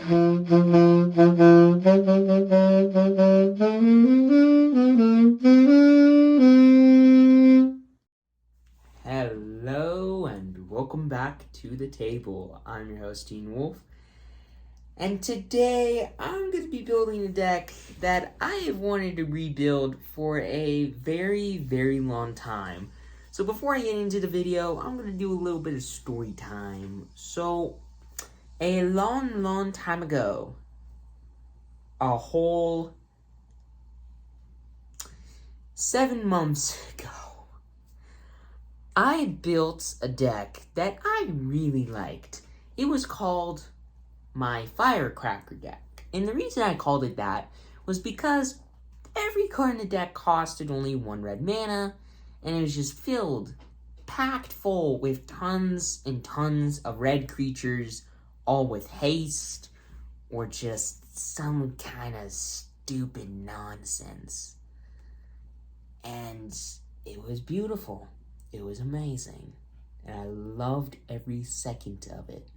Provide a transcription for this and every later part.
Hello and welcome back to the table. I'm your host, Teen Wolf, and today I'm going to be building a deck that I have wanted to rebuild for a very, very long time. So before I get into the video, I'm going to do a little bit of story time. So, a long, long time ago, a whole 7 months ago, I built a deck that I really liked. It was called my Firecracker deck. And the reason I called it that was because every card in the deck costed only 1 red mana, and it was just packed full with tons and tons of red creatures, all with haste, or just some kind of stupid nonsense. And it was beautiful. It was amazing, and I loved every second of it.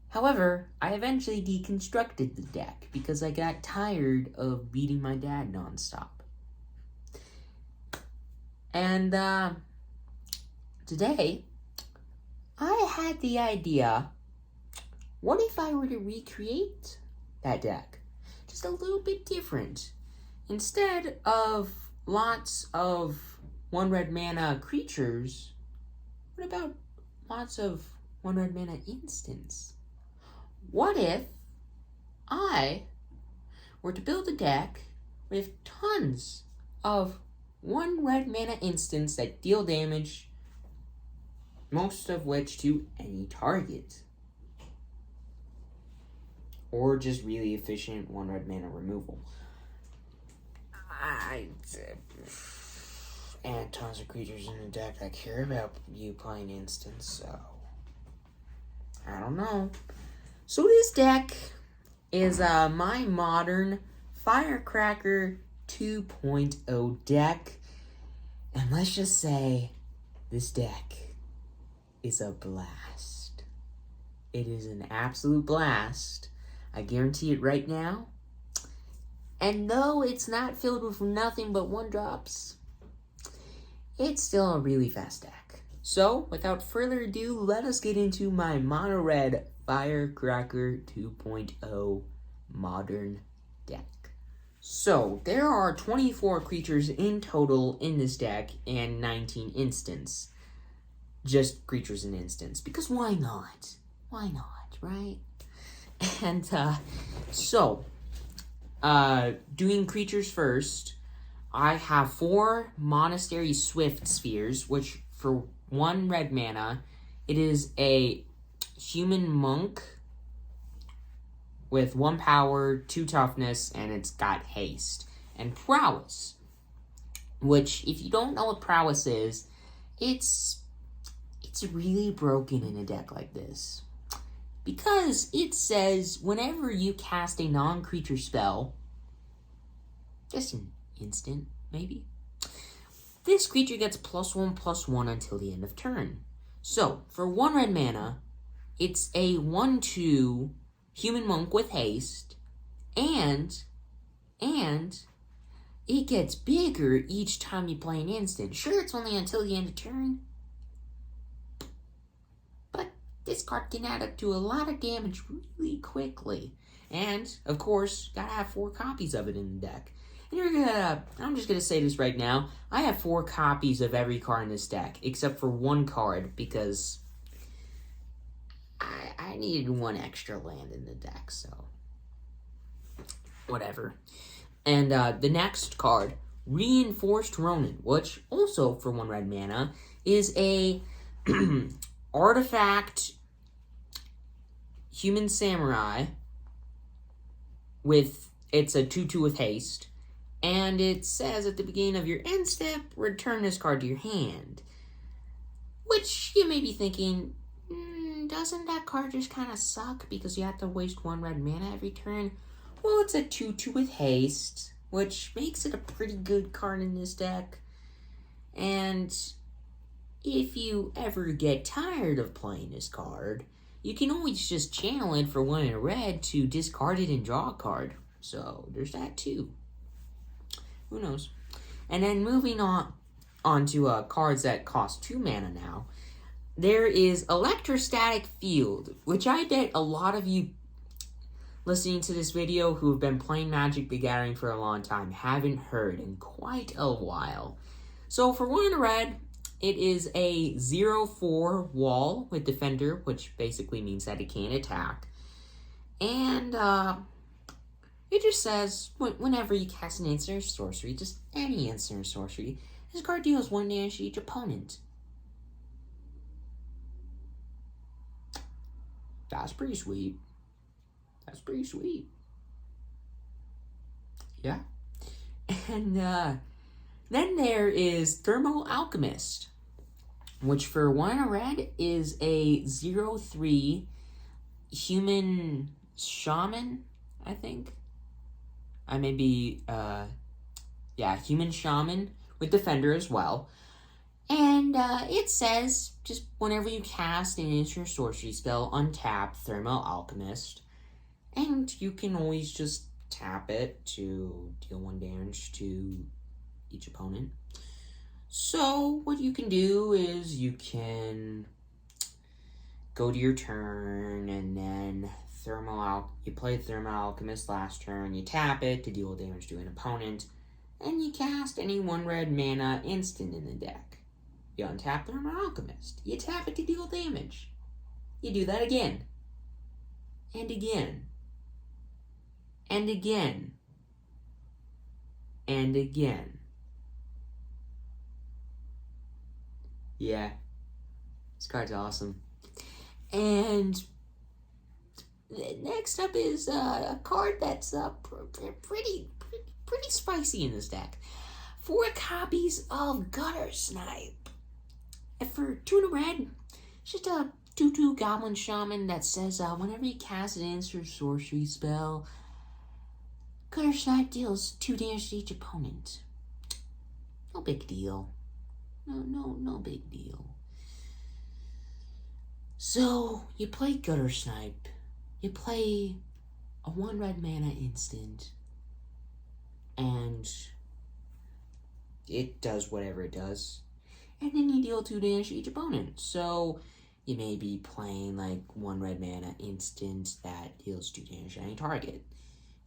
However, I eventually deconstructed the deck because I got tired of beating my dad nonstop. And today, I had the idea, what if I were to recreate that deck? Just a little bit different. Instead of lots of 1 red mana creatures, what about lots of 1 red mana instants? What if I were to build a deck with tons of 1 red mana instants that deal damage, most of which to any target? Or just really efficient 1 red mana removal. And tons of creatures in the deck that care about you playing instants, so I don't know. So this deck is my modern Firecracker 2.0 deck, and let's just say this deck is a blast. It is an absolute blast. I guarantee it right now. And though it's not filled with nothing but 1-drops, it's still a really fast deck. So, without further ado, let us get into my mono red Firecracker 2.0 modern deck. So, there are 24 creatures in total in this deck and 19 instants. Just creatures and instants, because why not? Why not, right? And, doing creatures first, I have 4 Monastery Swift Spheres, which for 1 red mana, it is a human monk with 1 power, 2 toughness, and it's got haste. And prowess, which, if you don't know what prowess is, it's really broken in a deck like this. Because it says whenever you cast a non-creature spell, just an instant, maybe, this creature gets +1/+1 until the end of turn. So, for 1 red mana, it's a 1/2 human monk with haste, and it gets bigger each time you play an instant. Sure, it's only until the end of turn, but this card can add up to a lot of damage really quickly. And, of course, gotta have 4 copies of it in the deck. And I'm just gonna say this right now, I have 4 copies of every card in this deck, except for 1 card, because I needed 1 extra land in the deck, so whatever. And the next card, Reinforced Ronin, which also for 1 red mana is a artifact human samurai it's a 2/2 with haste, and it says at the beginning of your end step, return this card to your hand. Which you may be thinking, doesn't that card just kind of suck because you have to waste 1 red mana every turn? Well, it's a 2/2 with haste, which makes it a pretty good card in this deck. And if you ever get tired of playing this card, you can always just channel it for 1 in a red to discard it and draw a card. So there's that too. Who knows? And then moving on to cards that cost 2 mana now. There is Electrostatic Field, which I bet a lot of you listening to this video who have been playing Magic the Gathering for a long time haven't heard in quite a while. So for 1 in a red, it is a 0/4 wall with Defender, which basically means that it can't attack. And it just says, whenever you cast an instant or sorcery, just any instant or sorcery, this card deals 1 damage to each opponent. That's pretty sweet. That's pretty sweet. Yeah. And then there is Thermal Alchemist, which for 1 in a red is a 0/3 human shaman, I think. I may be, human shaman with Defender as well. And it says, just whenever you cast an instant or sorcery spell, untap Thermal Alchemist. And you can always just tap it to deal 1 damage to each opponent. So what you can do is you can go to your turn and then you play Thermal Alchemist last turn, you tap it to deal damage to an opponent, and you cast any 1 red mana instant in the deck. You untap Thermal Alchemist, you tap it to deal damage. You do that again. And again. And again. And again. Yeah. This card's awesome. And next up is a card that's pretty spicy in this deck. 4 copies of Gutter Snipe. And for 2 in a red, it's just a 2/2 Goblin Shaman that says whenever you cast an instant sorcery spell, Gutter Snipe deals 2 damage to each opponent. No big deal. No big deal. So, you play Gutter Snipe. You play a 1 red mana instant. And it does whatever it does. And then you deal 2 damage to each opponent. So, you may be playing like 1 red mana instant that deals 2 damage to any target.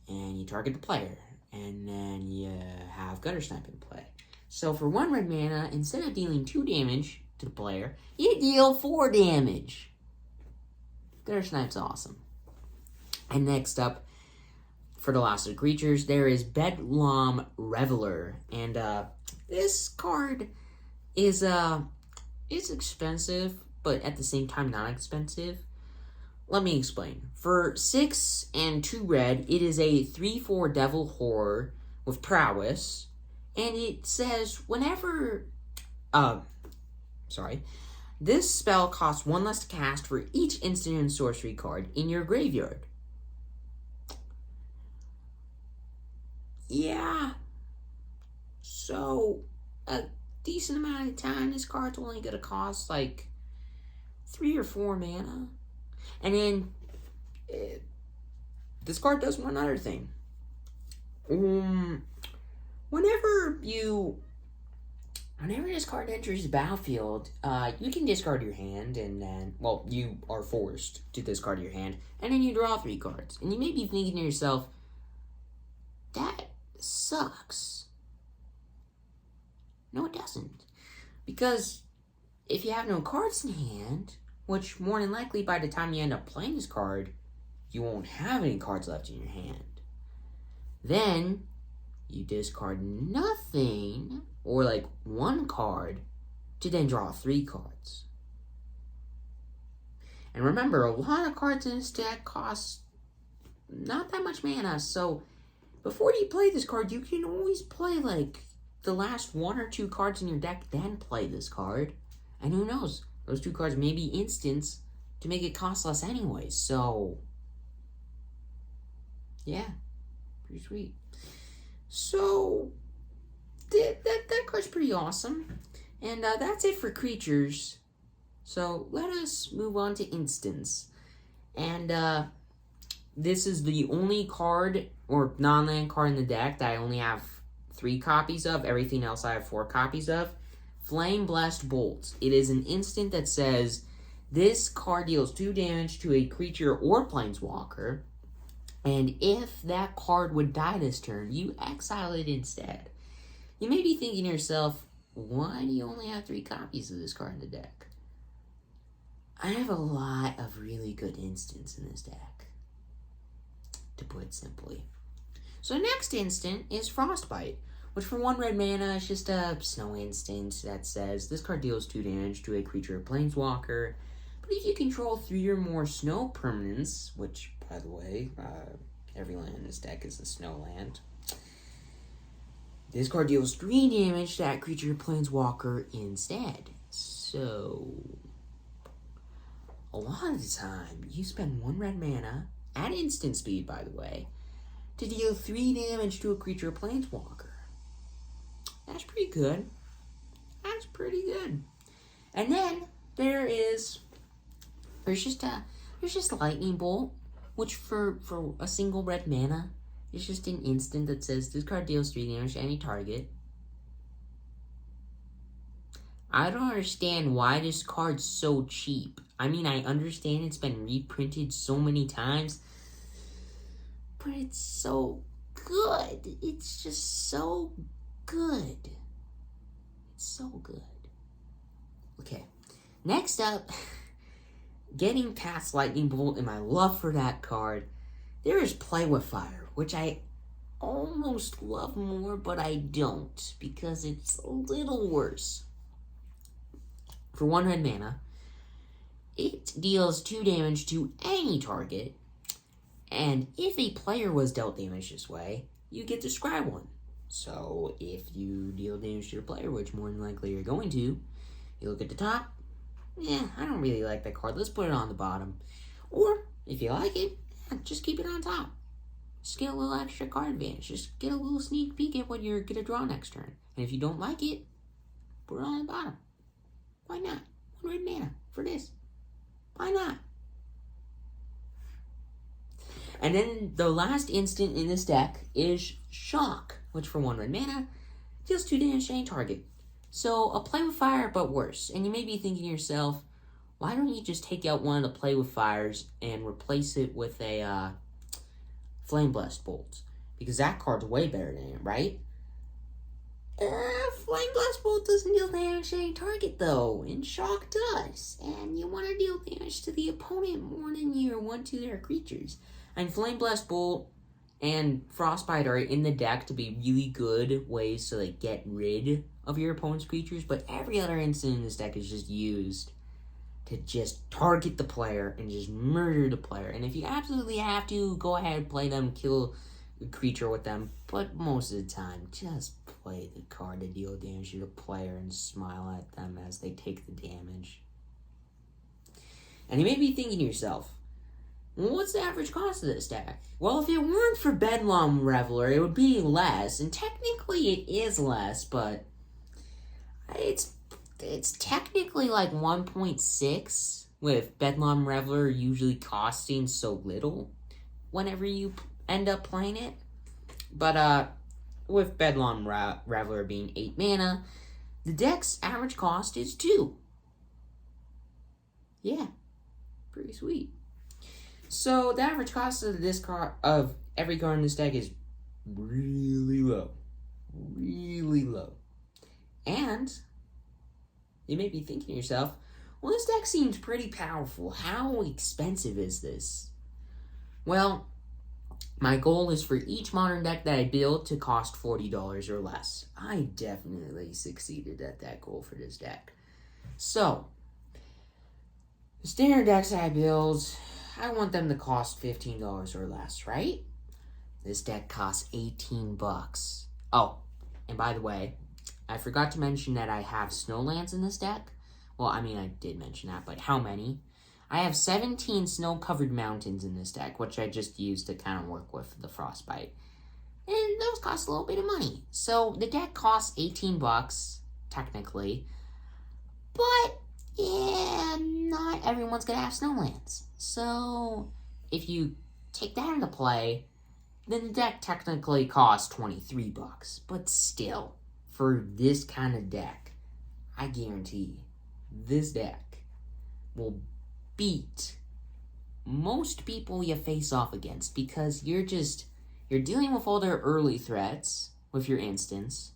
And you target the player. And then you have Gutter Snipe in play. So for 1 red mana, instead of dealing 2 damage to the player, you deal 4 damage. Gutter Snipe's awesome. And next up, for the last of the creatures, there is Bedlam Reveler. And this card is expensive, but at the same time not expensive. Let me explain. For 6 and 2 red, it is a 3/4 Devil Horror with Prowess. And it says whenever... This spell costs 1 less to cast for each instant and sorcery card in your graveyard. Yeah. So, a decent amount of time, this card's only going to cost like 3 or 4 mana. And then, this card does one other thing. Whenever this card enters the battlefield, you can discard your hand, and then, well, you are forced to discard your hand, and then you draw 3 cards. And you may be thinking to yourself, that sucks. No, it doesn't. Because if you have no cards in hand, which more than likely by the time you end up playing this card, you won't have any cards left in your hand. Then you discard nothing, or like 1 card, to then draw 3 cards. And remember, a lot of cards in this deck cost not that much mana, so before you play this card, you can always play like the last 1 or 2 cards in your deck, then play this card. And who knows, those 2 cards may be instants to make it cost less anyway, so yeah, pretty sweet. So, that card's pretty awesome. And that's it for creatures. So, let us move on to instants. And this is the only card or non-land card in the deck that I only have 3 copies of. Everything else I have 4 copies of. Flame Blessed Bolt. It is an instant that says, this card deals 2 damage to a creature or planeswalker, and if that card would die this turn, you exile it instead. You may be thinking to yourself, why do you only have 3 copies of this card in the deck? I have a lot of really good instants in this deck, to put it simply. So next instant is Frostbite, which for 1 red mana is just a snow instant that says this card deals 2 damage to a creature or planeswalker. But if you control 3 or more snow permanents, which, by the way, every land in this deck is a snow land, this card deals 3 damage to that creature or planeswalker instead. So, a lot of the time, you spend 1 red mana, at instant speed, by the way, to deal 3 damage to a creature or planeswalker. That's pretty good. That's pretty good. And then, there's just Lightning Bolt, which for a single red mana is just an instant that says this card deals 3 damage to any target. I don't understand why this card's so cheap. I mean, I understand it's been reprinted so many times, but it's so good. It's just so good. It's so good. Okay, next up, getting past Lightning Bolt and my love for that card, there is Play with Fire, which I almost love more, but I don't, because it's a little worse. For 1 red mana, it deals 2 damage to any target, and if a player was dealt damage this way, you get to scry 1. So, if you deal damage to a player, which more than likely you're going to, you look at the top, yeah, I don't really like that card, let's put it on the bottom. Or, if you like it, just keep it on top. Just get a little extra card advantage. Just get a little sneak peek at what you're going to draw next turn. And if you don't like it, put it on the bottom. Why not? 1 red mana for this. Why not? And then the last instant in this deck is Shock, which for 1 red mana deals 2 damage to any target. So a Play with Fire, but worse. And you may be thinking to yourself, why don't you just take out one of the Play with Fires and replace it with a Flame Blessed Bolt? Because that card's way better than it, right? Flame Blessed Bolt doesn't deal damage to any target, though, and Shock does. And you want to deal damage to the opponent more than you want to their creatures. And Flame Blessed Bolt and Frostbite are in the deck to be really good ways to like get rid of your opponent's creatures, but every other instant in this deck is just used to just target the player and just murder the player. And if you absolutely have to, go ahead, play them, kill a creature with them, but most of the time, just play the card to deal damage to the player and smile at them as they take the damage. And you may be thinking to yourself, well, what's the average cost of this deck? Well, if it weren't for Bedlam Reveler, it would be less, and technically it is less, but it's technically like 1.6, with Bedlam Reveler usually costing so little whenever you end up playing it. But with Bedlam Reveler being 8 mana, the deck's average cost is 2. Yeah, pretty sweet. So the average cost of this card, of every card in this deck, is really low. Really low. And you may be thinking to yourself, well, this deck seems pretty powerful. How expensive is this? Well, my goal is for each modern deck that I build to cost $40 or less. I definitely succeeded at that goal for this deck. So, the standard decks I build, I want them to cost $15 or less, right? This deck costs $18. Oh, and by the way, I forgot to mention that I have snowlands in this deck. Well, I mean, I did mention that, but how many? I have 17 snow-covered mountains in this deck, which I just used to kind of work with the Frostbite. And those cost a little bit of money. So the deck costs $18, technically. But yeah, not everyone's gonna have snowlands. So if you take that into play, then the deck technically costs $23. But still, for this kind of deck, I guarantee this deck will beat most people you face off against, because you're dealing with all their early threats with your instance.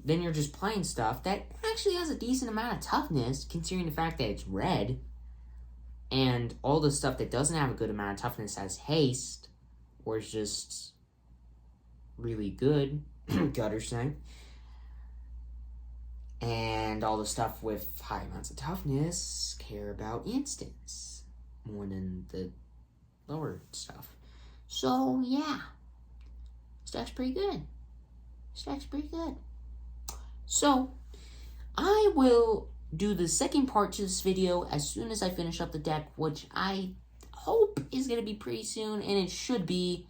Then you're just playing stuff that actually has a decent amount of toughness, considering the fact that it's red. And all the stuff that doesn't have a good amount of toughness has haste, or is just really good, gutter strength. And all the stuff with high amounts of toughness care about instance more than the lower stuff. So yeah, this deck's pretty good. So I will do the second part to this video as soon as I finish up the deck, which I hope is going to be pretty soon, and it should be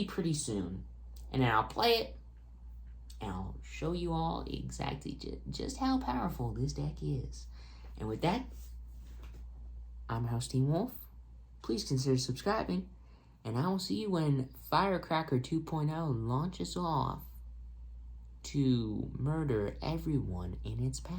pretty soon. And then I'll play it, and I'll show you all exactly just how powerful this deck is. And with that, I'm your host, Team Wolf. Please consider subscribing, and I will see you when Firecracker 2.0 launches off to murder everyone in its path.